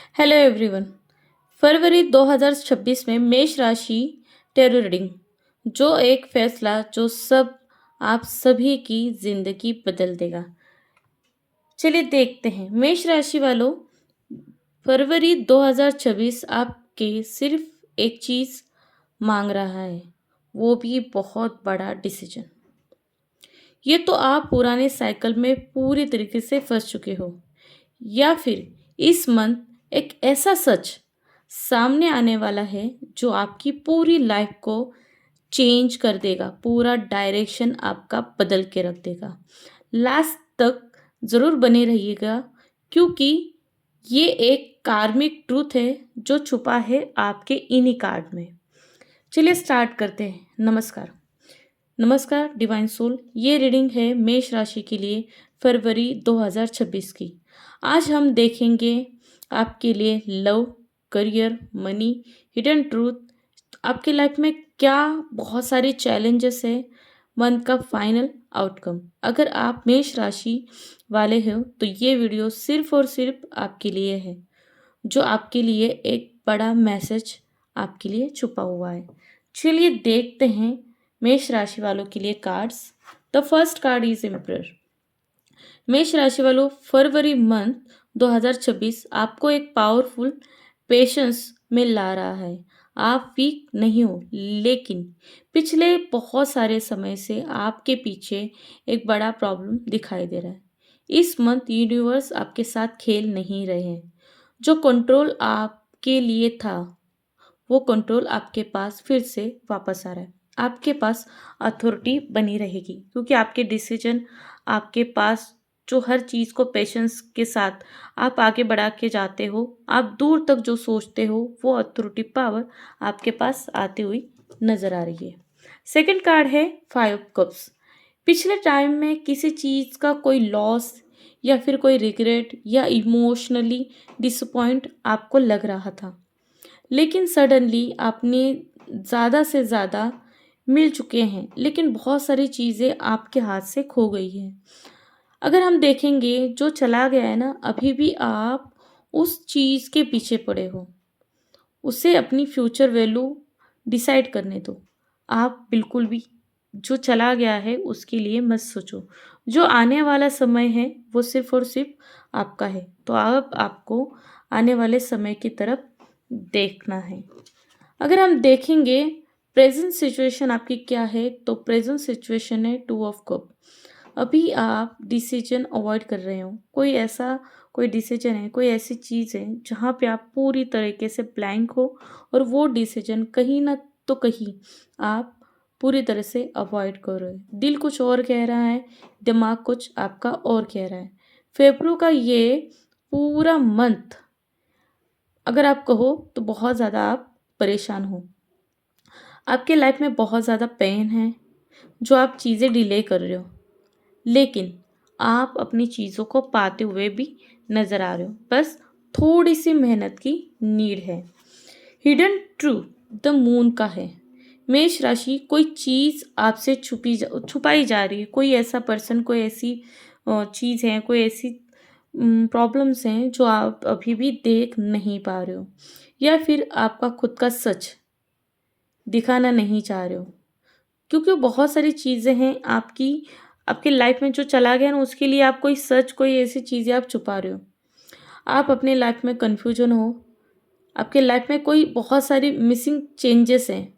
Hello everyone. फरवरी 2026 में मेष राशि टैरो रीडिंग, जो एक फैसला जो सब आप सभी की जिंदगी बदल देगा। चलिए देखते हैं मेष राशि वालों, फरवरी 2026 आपके सिर्फ एक चीज मांग रहा है, वो भी बहुत बड़ा डिसीजन। ये तो आप पुराने साइकिल में पूरी तरीके से फंस चुके हो, या फिर इस मंथ एक ऐसा सच सामने आने वाला है जो आपकी पूरी लाइफ को चेंज कर देगा, पूरा डायरेक्शन आपका बदल के रख देगा। लास्ट तक ज़रूर बने रहिएगा, क्योंकि ये एक कार्मिक ट्रूथ है जो छुपा है आपके इन्हीं कार्ड में। चलिए स्टार्ट करते हैं। नमस्कार डिवाइन सोल, ये रीडिंग है मेष राशि के लिए फरवरी 2026 की। आज हम देखेंगे आपके लिए love, career, money, hidden truth, आपके लाइफ में क्या बहुत सारे चैलेंजेस है, मंथ का फाइनल आउटकम। अगर आप मेष राशि वाले हो तो ये वीडियो सिर्फ और सिर्फ आपके लिए है, जो आपके लिए एक बड़ा मैसेज आपके लिए छुपा हुआ है। चलिए देखते हैं मेष राशि वालों के लिए cards. The first card is emperor. मेष राशि वालों, फरवरी मंथ 2026 आपको एक पावरफुल पेशेंस में ला रहा है। आप वीक नहीं हो, लेकिन पिछले बहुत सारे समय से आपके पीछे एक बड़ा प्रॉब्लम दिखाई दे रहा है। इस मंथ यूनिवर्स आपके साथ खेल नहीं रहे हैं। जो कंट्रोल आपके लिए था, वो कंट्रोल आपके पास फिर से वापस आ रहा है। आपके पास अथॉरिटी बनी रहेगी, क्योंकि आपके डिसीजन, आपके पास जो हर चीज़ को पेशेंस के साथ आप आगे बढ़ा के जाते हो, आप दूर तक जो सोचते हो, वो अथॉरिटी पावर आपके पास आती हुई नजर आ रही है। सेकंड कार्ड है 5 कप्स। पिछले टाइम में किसी चीज़ का कोई लॉस या फिर कोई रिग्रेट या इमोशनली डिसअपॉइंट आपको लग रहा था, लेकिन सडनली आपने ज़्यादा से ज़्यादा मिल चुके हैं, लेकिन बहुत सारी चीज़ें आपके हाथ से खो गई हैं। अगर हम देखेंगे जो चला गया है ना, अभी भी आप उस चीज़ के पीछे पड़े हो। उसे अपनी फ्यूचर वैल्यू डिसाइड करने दो। आप बिल्कुल भी जो चला गया है उसके लिए मत सोचो। जो आने वाला समय है वो सिर्फ और सिर्फ आपका है। तो अब आपको आने वाले समय की तरफ देखना है। अगर हम देखेंगे प्रेजेंट सिचुएशन आपकी क्या है, तो प्रेजेंट सिचुएशन है 2 ऑफ कप। अभी आप डिसीजन अवॉइड कर रहे हो। कोई डिसीजन है, कोई ऐसी चीज़ है जहाँ पे आप पूरी तरीके से ब्लैंक हो, और वो डिसीजन कहीं ना तो कहीं आप पूरी तरह से अवॉइड कर रहे हो। दिल कुछ और कह रहा है, दिमाग कुछ आपका और कह रहा है। फेब्रुअरी का ये पूरा मंथ अगर आप कहो तो बहुत ज़्यादा आप परेशान हो। आपके लाइफ में बहुत ज़्यादा पेन है, जो आप चीज़ें डिले कर रहे हो, लेकिन आप अपनी चीज़ों को पाते हुए भी नज़र आ रहे हो। बस थोड़ी सी मेहनत की नीड है। हिडन ट्रूथ द मून का है। मेष राशि, कोई चीज़ आपसे छुपाई जा रही है। कोई ऐसा पर्सन, कोई ऐसी चीज़ है, कोई ऐसी प्रॉब्लम्स हैं जो आप अभी भी देख नहीं पा रहे हो, या फिर आपका खुद का सच दिखाना नहीं चाह रहे हो, क्योंकि बहुत सारी चीज़ें हैं आपकी लाइफ में जो चला गया ना, उसके लिए आप कोई सच, कोई ऐसी चीज़ें आप छुपा रहे हो। आप अपने लाइफ में कन्फ्यूजन हो, आपके लाइफ में कोई बहुत सारी मिसिंग चेंजेस हैं।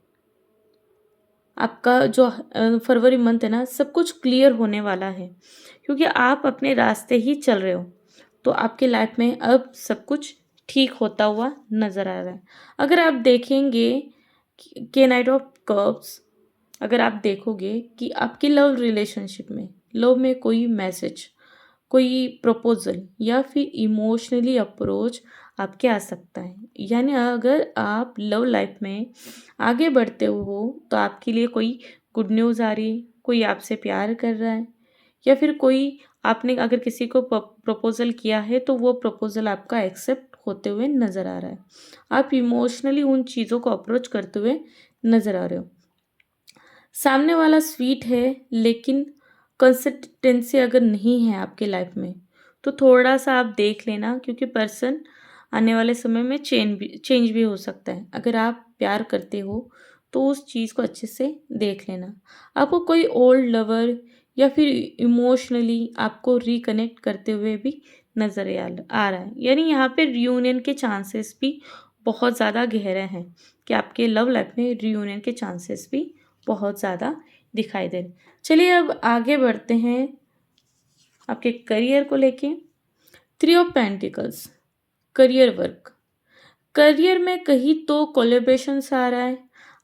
आपका जो फरवरी मंथ है ना, सब कुछ क्लियर होने वाला है, क्योंकि आप अपने रास्ते ही चल रहे हो। तो आपके लाइफ में अब सब कुछ ठीक होता हुआ नज़र आ रहा है। अगर आप देखेंगे के नाइट ऑफ कप्स, अगर आप देखोगे कि आपकी लव में कोई मैसेज, कोई प्रपोजल या फिर इमोशनली अप्रोच आपके आ सकता है। यानी अगर आप लव लाइफ में आगे बढ़ते हो तो आपके लिए कोई गुड न्यूज़ आ रही है, कोई आपसे प्यार कर रहा है, या फिर कोई आपने अगर किसी को प्रपोजल किया है तो वो प्रपोजल आपका एक्सेप्ट होते हुए नज़र आ रहा है। आप इमोशनली उन चीज़ों को अप्रोच करते हुए नज़र आ रहे हो। सामने वाला स्वीट है, लेकिन कंसिस्टेंसी अगर नहीं है आपके लाइफ में, तो थोड़ा सा आप देख लेना, क्योंकि पर्सन आने वाले समय में चेंज भी हो सकता है। अगर आप प्यार करते हो तो उस चीज़ को अच्छे से देख लेना। आपको कोई ओल्ड लवर या फिर इमोशनली आपको रिकनेक्ट करते हुए भी नज़र आ रहा है। यानी यहाँ पे रियूनियन के चांसेस भी बहुत ज़्यादा गहरे हैं कि आपके लव लाइफ में रियूनियन के चांसेस भी बहुत ज़्यादा दिखाई दे रहे। चलिए अब आगे बढ़ते हैं आपके करियर को लेके। Three of pentacles, career work. Career में कहीं तो कोलैबोरेशंस आ रहा है,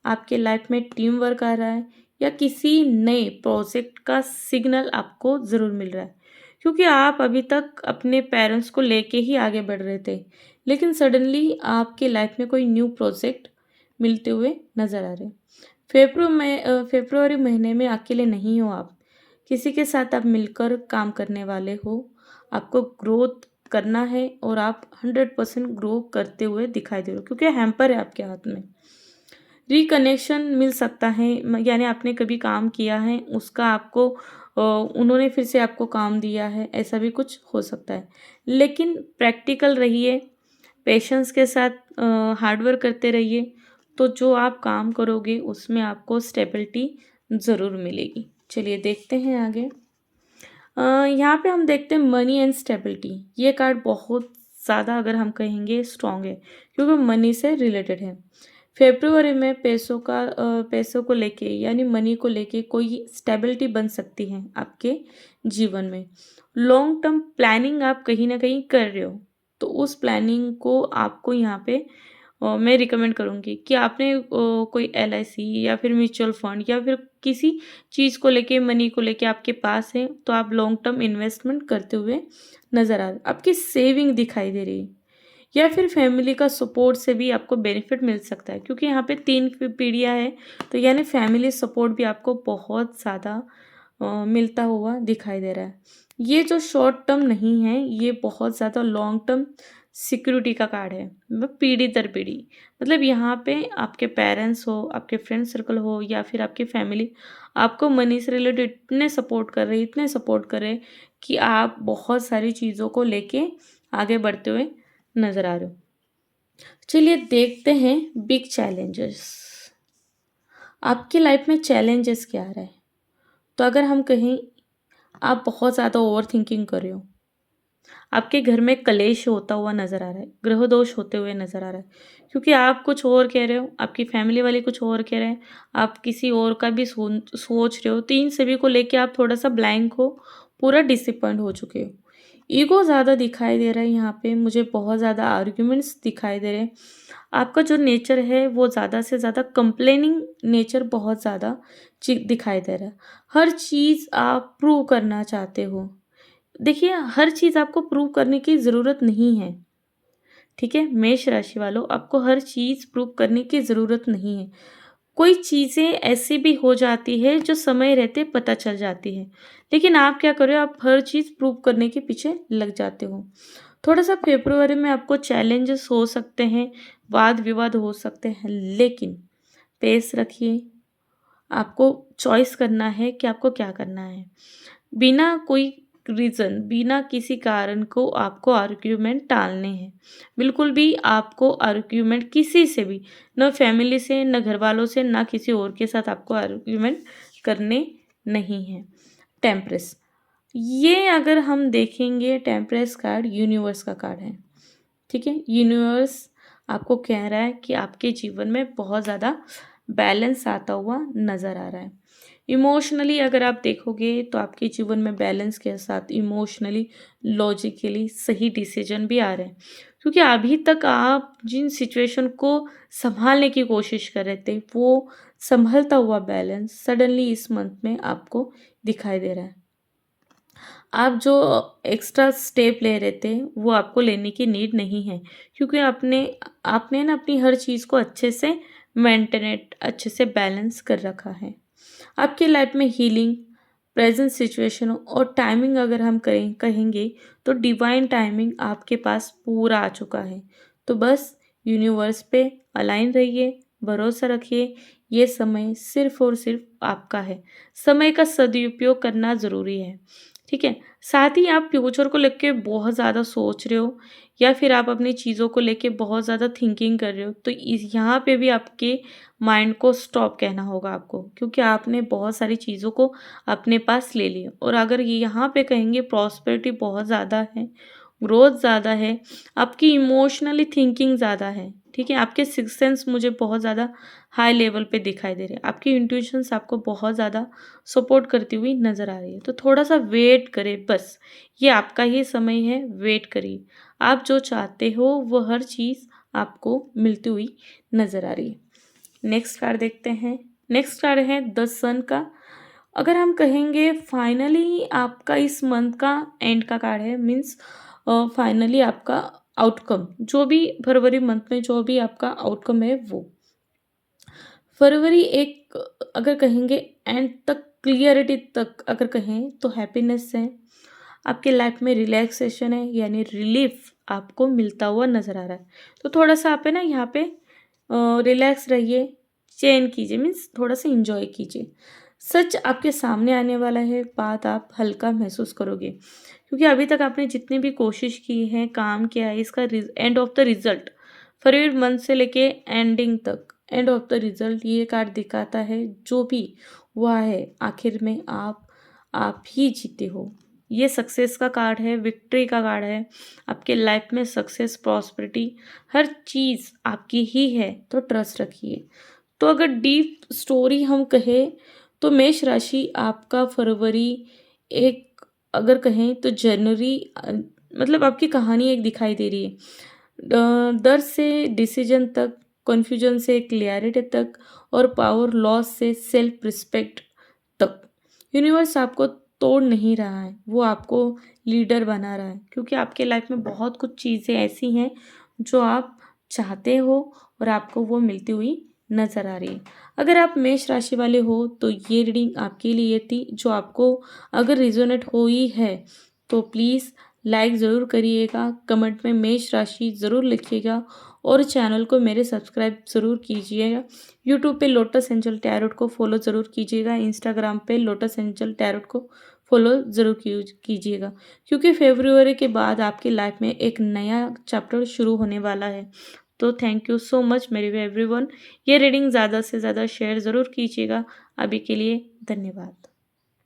आपके लाइफ में टीम वर्क आ रहा है, या किसी नए प्रोजेक्ट का सिग्नल आपको ज़रूर मिल रहा है, क्योंकि आप अभी तक अपने पेरेंट्स को लेके ही आगे बढ़ रहे थे, लेकिन सडनली आपके लाइफ में कोई न्यू प्रोजेक्ट मिलते हुए नज़र आ रहे हैं। फेब्रुवरी महीने में अकेले नहीं हो आप, किसी के साथ आप मिलकर काम करने वाले हो। आपको ग्रोथ करना है और आप 100% ग्रो करते हुए दिखाई दे रहे हो, क्योंकि हैम्पर है आपके हाथ में। रिकनेक्शन मिल सकता है, यानी आपने कभी काम किया है उसका आपको उन्होंने फिर से आपको काम दिया है, ऐसा भी कुछ हो सकता है। लेकिन प्रैक्टिकल रहिए, पेशेंस के साथ हार्डवर्क करते रहिए, तो जो आप काम करोगे उसमें आपको स्टेबिलिटी ज़रूर मिलेगी। चलिए देखते हैं आगे। यहाँ पे हम देखते हैं मनी एंड स्टेबिलिटी। ये कार्ड बहुत ज़्यादा, अगर हम कहेंगे, स्ट्रॉन्ग है, क्योंकि मनी से रिलेटेड है। फेब्रुवरी में पैसों को लेके, यानी मनी को लेके कोई स्टेबिलिटी बन सकती है आपके जीवन में। लॉन्ग टर्म प्लानिंग आप कहीं ना कहीं कर रहे हो, तो उस प्लानिंग को आपको यहाँ पे मैं रिकमेंड करूँगी कि आपने कोई LIC या फिर म्यूचुअल फंड या फिर किसी चीज़ को लेके, मनी को लेके आपके पास है, तो आप लॉन्ग टर्म इन्वेस्टमेंट करते हुए नज़र आ रहे, आपकी सेविंग दिखाई दे रही है, या फिर फैमिली का सपोर्ट से भी आपको बेनिफिट मिल सकता है, क्योंकि यहाँ पे 3 पीढ़ियाँ हैं, तो यानी फैमिली सपोर्ट भी आपको बहुत ज़्यादा मिलता हुआ दिखाई दे रहा है। ये जो शॉर्ट टर्म नहीं है, ये बहुत ज़्यादा लॉन्ग टर्म सिक्योरिटी का कार्ड है, मतलब पीढ़ी दर पीढ़ी। मतलब यहाँ पे आपके पेरेंट्स हो, आपके फ्रेंड सर्कल हो, या फिर आपकी फैमिली आपको मनी से रिलेटेड इतने सपोर्ट कर रहे कि आप बहुत सारी चीज़ों को लेके आगे बढ़ते हुए नज़र आ रहे हो। चलिए देखते हैं बिग चैलेंजेस। आपकी लाइफ में चैलेंजेस क्या आ रहा है? तो अगर हम कहें, आप बहुत ज़्यादा ओवर थिंकिंग कर रहे हो, आपके घर में कलेश होता हुआ नज़र आ रहा है, ग्रह दोष होते हुए नज़र आ रहा है, क्योंकि आप कुछ और कह रहे हो, आपकी फैमिली वाले कुछ और कह रहे हैं, आप किसी और का भी सोच रहे हो, तो इन सभी को लेके आप थोड़ा सा ब्लैंक हो, पूरा डिसअपॉइंट हो चुके हो। ईगो ज़्यादा दिखाई दे रहा है यहाँ पे, मुझे बहुत ज़्यादा आर्ग्यूमेंट्स दिखाई दे रहे हैं। आपका जो नेचर है वो ज़्यादा से ज़्यादा कंप्लेनिंग नेचर बहुत ज़्यादा दिखाई दे रहा है। हर चीज़ आप प्रूव करना चाहते हो। देखिए, हर चीज़ आपको प्रूव करने की ज़रूरत नहीं है, ठीक है? मेष राशि वालों, आपको हर चीज़ प्रूव करने की ज़रूरत नहीं है। कोई चीज़ें ऐसी भी हो जाती है जो समय रहते पता चल जाती है, लेकिन आप क्या कर रहे हो, आप हर चीज़ प्रूव करने के पीछे लग जाते हो। थोड़ा-सा फेब्रुअरी में आपको चैलेंजेस हो सकते हैं, वाद-विवाद हो सकते हैं, लेकिन पेस रखिए। आपको चॉइस करना है कि आपको क्या करना है। बिना कोई रीज़न, बिना किसी कारण को आपको आर्ग्यूमेंट टालने हैं। बिल्कुल भी आपको आर्ग्यूमेंट किसी से भी, ना फैमिली से, ना घरवालों से, ना किसी और के साथ आपको आर्ग्यूमेंट करने नहीं हैं। टेम्परेस, ये अगर हम देखेंगे, टेम्परेस कार्ड यूनिवर्स का कार्ड है, ठीक है? यूनिवर्स आपको कह रहा है कि आपके जीवन में बहुत ज़्यादा बैलेंस आता हुआ नज़र आ रहा है। इमोशनली अगर आप देखोगे तो आपके जीवन में बैलेंस के साथ इमोशनली, लॉजिकली सही डिसीजन भी आ रहे हैं, क्योंकि अभी तक आप जिन सिचुएशन को संभालने की कोशिश कर रहे थे, वो संभलता हुआ बैलेंस सडनली इस मंथ में आपको दिखाई दे रहा है। आप जो एक्स्ट्रा स्टेप ले रहे थे, वो आपको लेने की नीड नहीं है, क्योंकि आपने आपने ना अपनी हर चीज़ को अच्छे से मेंटेनेट, अच्छे से बैलेंस कर रखा है। आपकी लाइफ में हीलिंग, प्रेजेंट सिचुएशन और टाइमिंग अगर हम कहेंगे, तो डिवाइन टाइमिंग आपके पास पूरा आ चुका है। तो बस यूनिवर्स पे अलाइन रहिए, भरोसा रखिए, ये समय सिर्फ और सिर्फ आपका है। समय का सदुपयोग करना ज़रूरी है, ठीक है? साथ ही आप फ्यूचर को लेके बहुत ज़्यादा सोच रहे हो या फिर आप अपनी चीज़ों को लेके बहुत ज़्यादा थिंकिंग कर रहे हो, तो इस यहाँ पे भी आपके माइंड को स्टॉप कहना होगा आपको, क्योंकि आपने बहुत सारी चीज़ों को अपने पास ले लिया। और अगर ये यहाँ पे कहेंगे प्रॉस्पेरिटी बहुत ज़्यादा है, ग्रोथ ज़्यादा है, आपकी इमोशनली थिंकिंग ज़्यादा है, ठीक है? आपके सिक्स सेंस मुझे बहुत ज़्यादा हाई लेवल पे दिखाई दे रहे हैं। आपकी इंट्यूशंस आपको बहुत ज़्यादा सपोर्ट करती हुई नज़र आ रही है। तो थोड़ा-सा वेट करें बस, ये आपका ही समय है, वेट करिए। आप जो चाहते हो वो हर चीज़ आपको मिलती हुई नज़र आ रही है। नेक्स्ट कार्ड देखते हैं। नेक्स्ट कार्ड है द सन का। अगर हम कहेंगे फाइनली आपका इस मंथ का एंड का कार्ड है, मीन्स फाइनली आपका आउटकम जो भी फरवरी मंथ में जो भी आपका आउटकम है वो फरवरी एक अगर कहेंगे एंड तक क्लियरिटी तक अगर कहें तो हैप्पीनेस है, आपके लाइफ में रिलैक्सेशन है, यानी रिलीफ आपको मिलता हुआ नज़र आ रहा है। तो थोड़ा सा आप है ना यहाँ पे रिलैक्स रहिए, चैन कीजिए, मीन्स थोड़ा सा इंजॉय कीजिए। सच आपके सामने आने वाला है, बात आप हल्का महसूस करोगे, क्योंकि अभी तक आपने जितनी भी कोशिश की है, काम किया है, इसका end of the result February month से लेके एंडिंग तक एंड ऑफ द रिजल्ट ये कार्ड दिखाता है, जो भी हुआ है आखिर में आप ही जीते हो। ये सक्सेस का कार्ड है, विक्ट्री का कार्ड है। आपके लाइफ में सक्सेस, प्रॉस्पेरिटी हर चीज़ आपकी ही है, तो ट्रस्ट रखिए। तो अगर डीप स्टोरी हम कहें तो मेष राशि आपका फरवरी एक अगर कहें तो जनवरी मतलब आपकी कहानी एक दिखाई दे रही है। डर से डिसीजन तक, कन्फ्यूजन से क्लियरिटी तक और पावर लॉस से सेल्फ रिस्पेक्ट तक। यूनिवर्स आपको तोड़ नहीं रहा है, वो आपको लीडर बना रहा है, क्योंकि आपके लाइफ में बहुत कुछ चीज़ें ऐसी हैं जो आप चाहते हो और आपको वो मिलती हुई नज़र आ रही है। अगर आप मेष राशि वाले हो तो ये रीडिंग आपके लिए थी। जो आपको अगर रिजोनेट हुई है तो प्लीज़ लाइक ज़रूर करिएगा, कमेंट में मेष राशि ज़रूर लिखिएगा और चैनल को मेरे सब्सक्राइब ज़रूर कीजिएगा। यूट्यूब पे लोटस एंजल टैरोट को फॉलो ज़रूर कीजिएगा, इंस्टाग्राम पे लोटस एंजल टैरोट को फॉलो ज़रूर कीजिएगा, क्योंकि फेब्रुअरी के बाद आपकी लाइफ में एक नया चैप्टर शुरू होने वाला है। तो थैंक यू सो मच मेरे एवरीवन। ये रीडिंग ज़्यादा से ज़्यादा शेयर ज़रूर कीजिएगा। अभी के लिए धन्यवाद।